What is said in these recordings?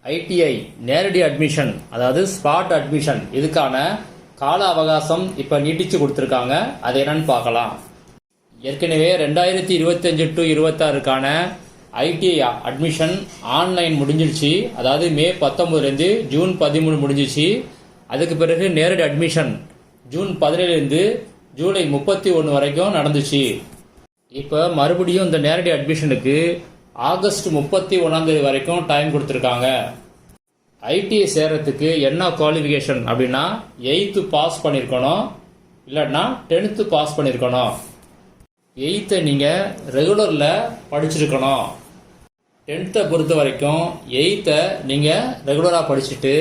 ITI நேரடி admission, அதாவது spot admission, இதுக்கான கால அவகாசம் இப்போ நீட்டிச்சு கொடுத்துருக்காங்க. அது என்னன்னு பார்க்கலாம். ஏற்கனவே 2025 டு 26க்கான ஐடிஐ அட்மிஷன் ஆன்லைன் முடிஞ்சிருச்சு. அதாவது மே 19 ஜூன் 13 முடிஞ்சிச்சு. அதுக்கு பிறகு நேரடி அட்மிஷன் ஜூன் 17 ஜூலை 31 வரைக்கும் நடந்துச்சு. இப்போ மறுபடியும் இந்த நேரடி அட்மிஷனுக்கு ஆகஸ்ட் 31 வரைக்கும் டைம் கொடுத்துருக்காங்க. ஐடிஐ சேர்றதுக்கு என்ன குவாலிஃபிகேஷன் அப்படின்னா 8th பாஸ் பண்ணியிருக்கணும், இல்லைன்னா 10th பாஸ் பண்ணியிருக்கணும். 8th நீங்கள் ரெகுலரில் படிச்சிருக்கணும். 10th பொறுத்த வரைக்கும் 8th நீங்கள் ரெகுலராக படிச்சுட்டு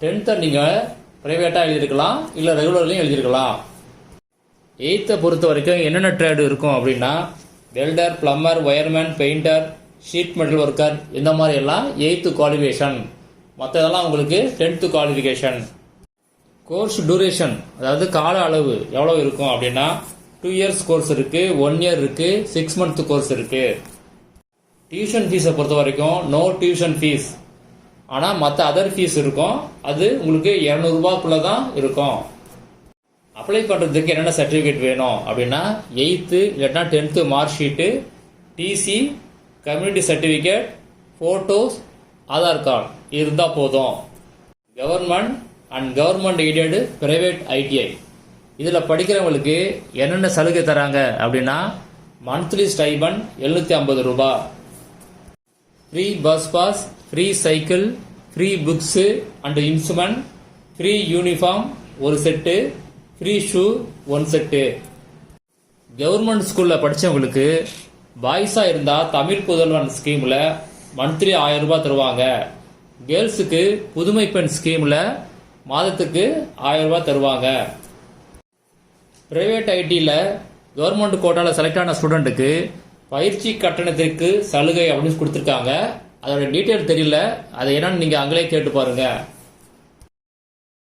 10th நீங்கள் ப்ரைவேட்டாக எழுதியிருக்கலாம், இல்லை ரெகுலர்லையும் எழுதியிருக்கலாம். 8th பொறுத்த வரைக்கும் என்னென்ன ட்ரேடு இருக்கும் அப்படின்னா welder, plumber, wireman, painter, sheet metal worker, இந்த மாதிரி எல்லாம் 8th குவாலிஃபிகேஷன். மற்றதெல்லாம் உங்களுக்கு 10th குவாலிஃபிகேஷன். கோர்ஸ் டூரேஷன், அதாவது கால அளவு எவ்வளோ இருக்கும் அப்படின்னா 2 years கோர்ஸ் இருக்கு, 1 year இருக்கு, 6 month கோர்ஸ் இருக்கு. டியூஷன் ஃபீஸை பொறுத்த வரைக்கும் நோ டியூஷன் ஃபீஸ். ஆனால் மற்ற அதர் ஃபீஸ் இருக்கும். அது உங்களுக்கு 200 ரூபாய்க்குள்ள தான் இருக்கும். அப்ளை பண்ணுறதுக்கு என்னென்ன சர்டிஃபிகேட் வேணும் அப்படின்னா 8th இல்லைன்னா 10th mark sheet, TC, community certificate, photos, Aadhaar card இருந்தால் போதும். Government and government aided private ITI இதில் படிக்கிறவங்களுக்கு என்னென்ன சலுகை தராங்க அப்படின்னா மந்த்லி ஸ்டைபன் 750 ரூபாய், free bus pass, free cycle, free books and instrument, free uniform 1 set, free shoe 1 set. Government ஸ்கூலில் படித்தவங்களுக்கு பாய்ஸாக இருந்தால் தமிழ் புதல்வன் ஸ்கீமில் மந்த்லி 1000 ரூபாய் தருவாங்க. கேர்ள்ஸுக்கு புதுமை பெண் ஸ்கீமில் மாதத்துக்கு 1000 ரூபாய் தருவாங்க. பிரைவேட் ஐடியில் கவர்மெண்ட் கோட்டாவில் செலக்ட் ஆன ஸ்டூடெண்ட்டுக்கு பயிற்சி கட்டணத்திற்கு சலுகை அப்படின்னு கொடுத்துருக்காங்க. அதோட டீட்டெயில் தெரியல, அதை என்னன்னு நீங்கள் அங்களே கேட்டு பாருங்கள்.